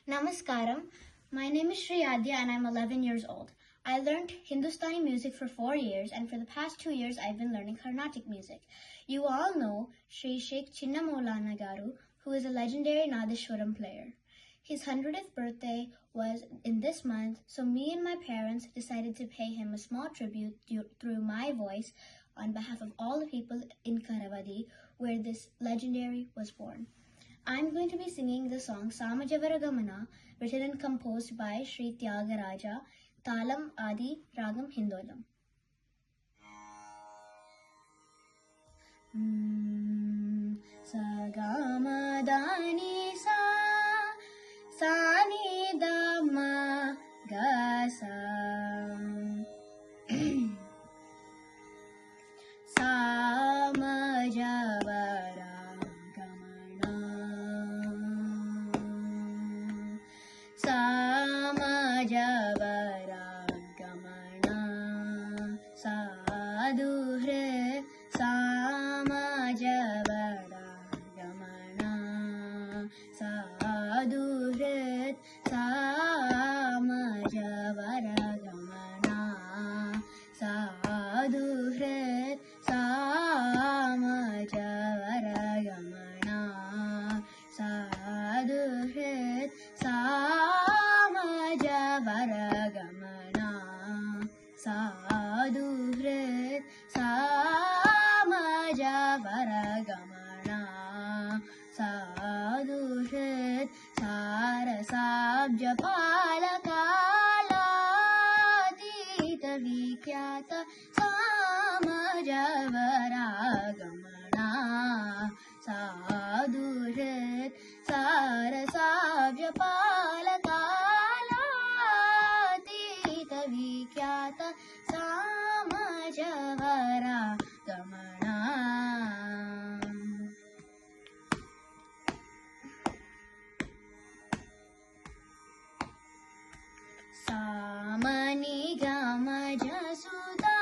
Namaskaram. My name is Shri Adya and I'm 11 years old. I learned Hindustani music for 4 years and for the past 2 years I've been learning Carnatic music. You all know Shri Sheikh Chinna Maulana Garu, who is a legendary Nadeshwaram player. His 100th birthday was in this month, so me and my parents decided to pay him a small tribute through my voice on behalf of all the people in Karavadi, where this legendary was born. I'm going to be singing the song Samajavaragamana, written and composed by Sri Tyagaraja, Talam Adi Ragam Hindolam. Sagamadani sa ni dama ga sa Samajavaragamana sadhuhre Samajavaragamana sadhuhre Samajavaragamana sadhuhre Samajavaragamana sadhuhre Samajavaragamana sadhuhre Samajavaragamana sadhuhre Sarasabjapalakaladita vikyata Samajavaragamana sadhuhre Sarasabjapalakaladita vikyata Samajavaragamana. Samani gama jasuda,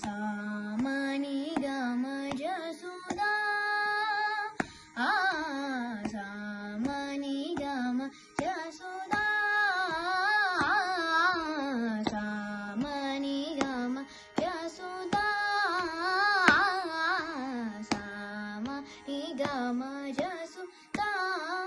samani gama jasuda, samani gama jasuda, samani gama jasuda, samani gama jasuda,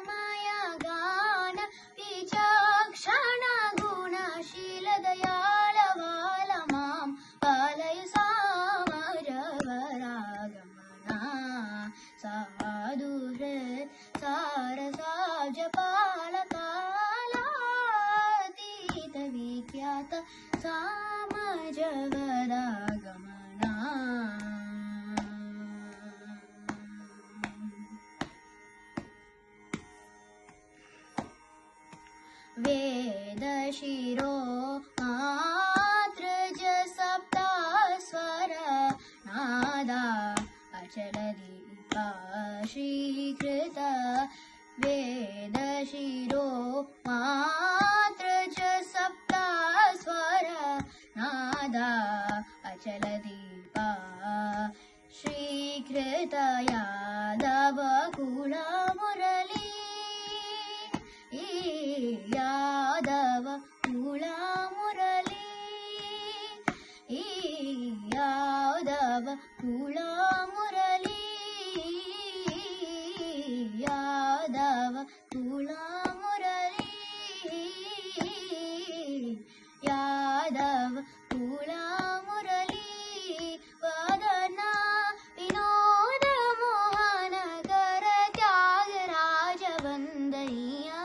maya gana vichakshana guna shila dayala vala mam palaya Samajavaragamana sadhuhre Sarasabjapalakaladita vikyata Samajavaragamana. Vedashiro matraja sapta swara nada achaladipa shikrita. Vedashiro matraja sapta swara nada achaladipa shikrita yadava kula murali Yadava Kula Murali Yadava Kula Murali Yadava Kula Murali Yadava Kula Murali Vadana Vinoda Mohana Kara Tyagaraja Vandaniya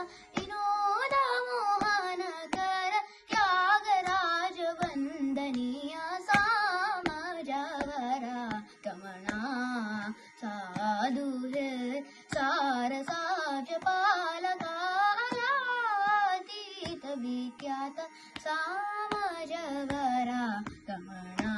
sadhuhre sarasabjapalakaladita vikyata Samajavaragamana.